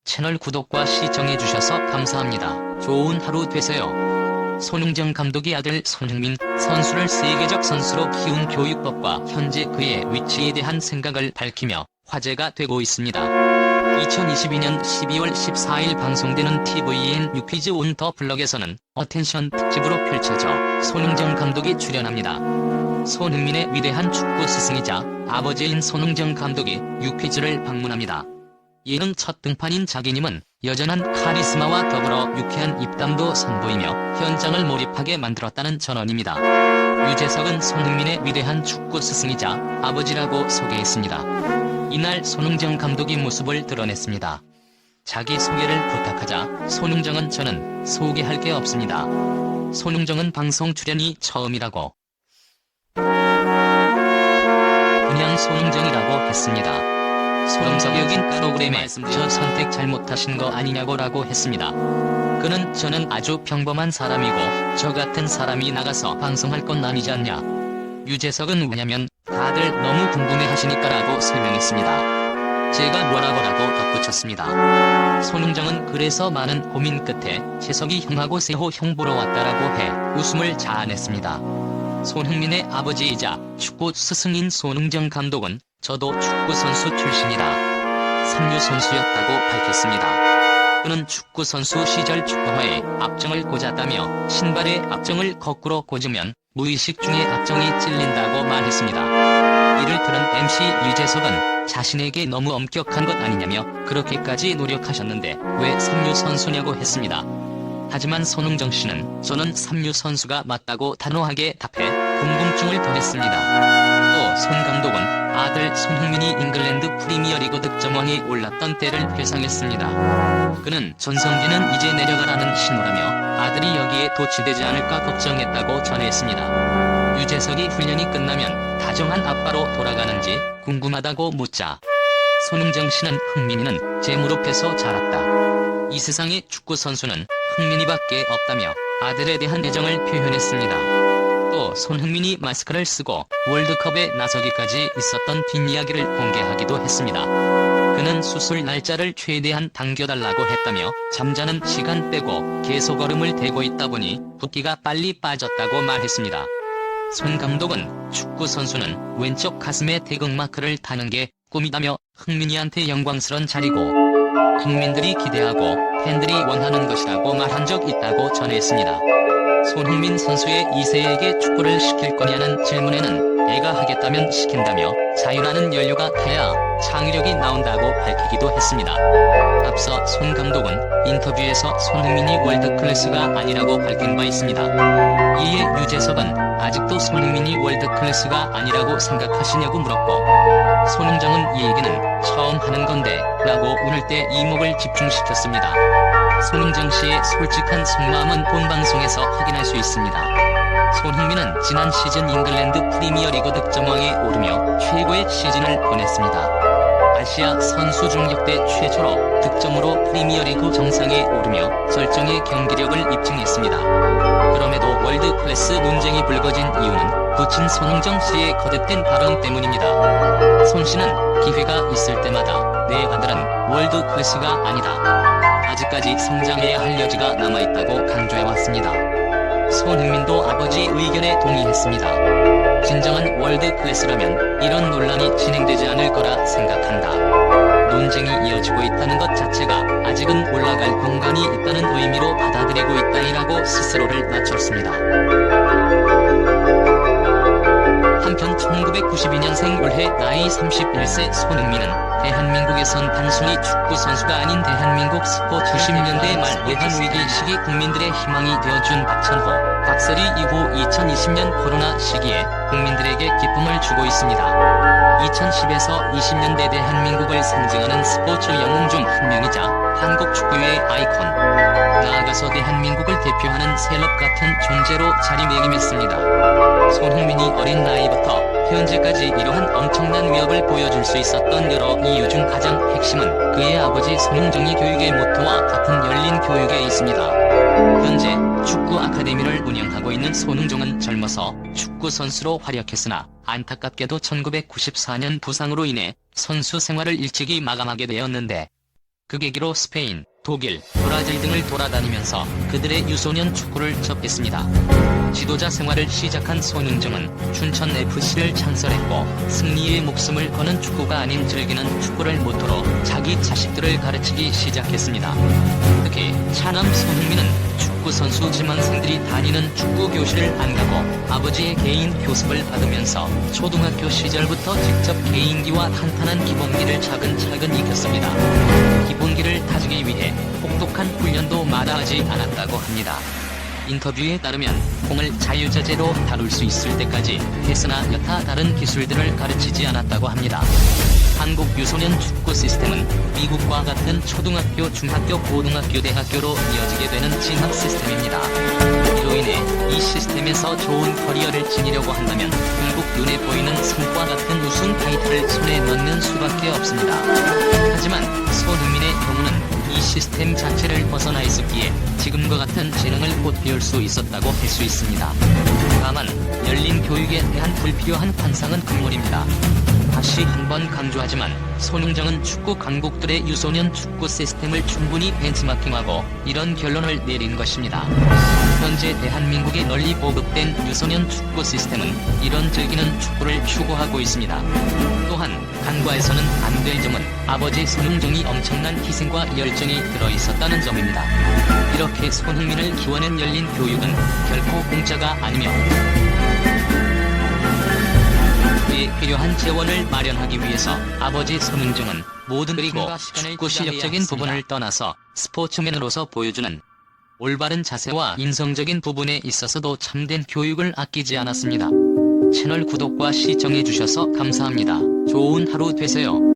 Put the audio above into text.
채널 구독과 시청해주셔서 감사합니다. 좋은 하루 되세요. 손흥정 감독이 아들 손흥민 선수를 세계적 선수로 키운 교육법과 현재 그의 위치에 대한 생각을 밝히며 화제가 되고 있습니다. 2022년 12월 14일 방송되는 tvN 뉴퀴즈 온 더 블럭에서는 어텐션 특집으로 펼쳐져 손흥정 감독이 출연합니다. 손흥민의 위대한 축구 스승이자 아버지인 손흥정 감독이 뉴퀴즈를 방문합니다. 예능 첫 등판인 자기님은 여전한 카리스마와 더불어 유쾌한 입담도 선보이며 현장을 몰입하게 만들었다는 전언입니다. 유재석은 손흥민의 위대한 축구 스승이자 아버지라고 소개했습니다. 이날 손흥정 감독이 모습을 드러냈습니다. 자기소개를 부탁하자 손흥정은 저는 소개할 게 없습니다. 손흥정은 방송 출연이 처음이라고 그냥 손흥정이라고 했습니다. 손흥정역인 프로그램에 저 선택 잘못하신 거 아니냐고라고 했습니다. 그는 저는 아주 평범한 사람이고 저 같은 사람이 나가서 방송할 건 아니지 않냐. 유재석은 왜냐면 다들 너무 궁금해하시니까라고 설명했습니다. 제가 뭐라고라고 덧붙였습니다. 손흥정은 그래서 많은 고민 끝에 재석이 형하고 세호 형 보러 왔다라고 해 웃음을 자아냈습니다. 손흥민의 아버지이자 축구 스승인 손흥정 감독은 저도 축구 선수 출신이다. 삼류 선수였다고 밝혔습니다. 그는 축구 선수 시절 축구화에 압정을 꽂았다며 신발에 압정을 거꾸로 꽂으면 무의식 중에 압정이 찔린다고 말했습니다. 이를 들은 MC 유재석은 자신에게 너무 엄격한 것 아니냐며 그렇게까지 노력하셨는데 왜 삼류 선수냐고 했습니다. 하지만 손흥정 씨는 저는 삼류 선수가 맞다고 단호하게 답해 궁금증을 더했습니다. 또 손 감독은 아들 손흥민이 잉글랜드 프리미어리그 득점왕에 올랐던 때를 회상했습니다. 그는 전성기는 이제 내려가라는 신호라며 아들이 여기에 도취되지 않을까 걱정했다고 전했습니다. 유재석이 훈련이 끝나면 다정한 아빠로 돌아가는지 궁금하다고 묻자 손흥정 씨는 흥민이는 제 무릎에서 자랐다. 이 세상의 축구 선수는 흥민이밖에 없다며 아들에 대한 애정을 표현했습니다. 또 손흥민이 마스크를 쓰고 월드컵에 나서기까지 있었던 뒷이야기를 공개하기도 했습니다. 그는 수술 날짜를 최대한 당겨달라고 했다며 잠자는 시간 빼고 계속 얼음을 대고 있다 보니 붓기가 빨리 빠졌다고 말했습니다. 손 감독은 축구 선수는 왼쪽 가슴에 태극마크를 타는 게 꿈이다며 흥민이한테 영광스런 자리고 국민들이 기대하고 팬들이 원하는 것이라고 말한 적 있다고 전했습니다. 손흥민 선수의 2세에게 축구를 시킬 거냐는 질문에는 애가 하겠다면 시킨다며 자유라는 연료가 타야 창의력이 나온다고 밝히기도 했습니다. 앞서 손 감독은 인터뷰에서 손흥민이 월드클래스가 아니라고 밝힌 바 있습니다. 이에 유재석은 아직도 손흥민이 월드클래스가 아니라고 생각하시냐고 물었고 손흥정은 이 얘기는 처음 하는 건데 라고 울을 때 이목을 집중시켰습니다. 손흥정 씨의 솔직한 속마음은 본방송에서 확인할 수 있습니다. 손흥민은 지난 시즌 잉글랜드 프리미어리그 득점왕에 오르며 최고의 시즌을 보냈습니다. 아시아 선수 중 역대 최초로 득점으로 프리미어리그 정상에 오르며 절정의 경기력을 입증했습니다. 그럼에도 월드클래스 논쟁이 불거진 이유는 부친 손흥정 씨의 거듭된 발언 때문입니다. 손 씨는 기회가 있을 때마다 내 아들은 월드클래스가 아니다. 아직까지 성장해야 할 여지가 남아있다고 강조해왔습니다. 손흥민도 아버지 의견에 동의했습니다. 진정한 월드클래스라면 이런 논란이 진행되지 않을 거라 생각한다. 논쟁이 이어지고 있다는 것 자체가 아직은 올라갈 공간이 있다는 의미로 받아들이고 있다이라고 스스로를 낮췄습니다. 한편 1992년생 올해 나이 31세 손흥민은 대한민국에선 단순히 축구 선수가 아닌 대한민국 스포츠 90년대 말 외환 위기 시기 국민들의 희망이 되어준 박찬호, 박세리 이후 2020년 코로나 시기에 국민들에게 기쁨을 주고 있습니다. 2010에서 20년대 대한민국을 상징하는 스포츠 영웅 중 한 명이자 한국 축구의 아이콘, 나아가서 대한민국을 대표하는 셀럽 같은 존재로 자리매김했습니다. 손흥민이 어린 나이부터 현재까지 이러한 엄청난 위협을 보여줄 수 있었던 여러 이유 중 가장 핵심은 그의 아버지 손흥정이 교육의 모토와 같은 열린 교육에 있습니다. 현재 축구 아카데미를 운영하고 있는 손흥정은 젊어서 축구 선수로 활약했으나 안타깝게도 1994년 부상으로 인해 선수 생활을 일찍이 마감하게 되었는데 그 계기로 스페인, 독일, 브라질 등을 돌아다니면서 그들의 유소년 축구를 접했습니다. 지도자 생활을 시작한 손흥정은 춘천FC를 창설했고 승리의 목숨을 거는 축구가 아닌 즐기는 축구를 모토로 자기 자식들을 가르치기 시작했습니다. 특히 차남 손흥민은 축구 선수 지망생들이 다니는 축구 교실을 안 가고 아버지의 개인 교습을 받으면서 초등학교 시절부터 직접 개인기와 탄탄한 기본기를 차근차근 익혔습니다. 기본기를 다지기 위해 혹독한 훈련도 마다하지 않았다고 합니다. 인터뷰에 따르면 공을 자유자재로 다룰 수 있을 때까지 패스나 여타 다른 기술들을 가르치지 않았다고 합니다. 한국 유소년 축구 시스템은 미국과 같은 초등학교, 중학교, 고등학교, 대학교로 이어지게 되는 진학 시스템입니다. 이로 인해 이 시스템에서 좋은 커리어를 지니려고 한다면 결국 눈에 보이는 성과 같은 우승 타이틀을 손에 넣는 수밖에 없습니다. 하지만 손흥민의 경우는 이 시스템 자체를 벗어나 있었기에 지금과 같은 재능을 꽃피울 수 있었다고 할 수 있습니다. 다만 열린 교육에 대한 불필요한 환상은 금물입니다. 다시 한번 강조하지만 손흥정은 축구 강국들의 유소년 축구 시스템을 충분히 벤치마킹하고 이런 결론을 내린 것입니다. 현재 대한민국에 널리 보급된 유소년 축구 시스템은 이런 즐기는 축구를 추구하고 있습니다. 또한 간과해서는 안 될 점은 아버지 손흥정이 엄청난 희생과 열정이 들어있었다는 점입니다. 이렇게 손흥민을 기원한 열린 교육은 결코 공짜가 아니며 그에 필요한 재원을 마련하기 위해서 아버지 손흥정은 모든 그리고 축구 실력적인 부분을 떠나서 스포츠맨으로서 보여주는 올바른 자세와 인성적인 부분에 있어서도 참된 교육을 아끼지 않았습니다. 채널 구독과 시청해주셔서 감사합니다. 좋은 하루 되세요.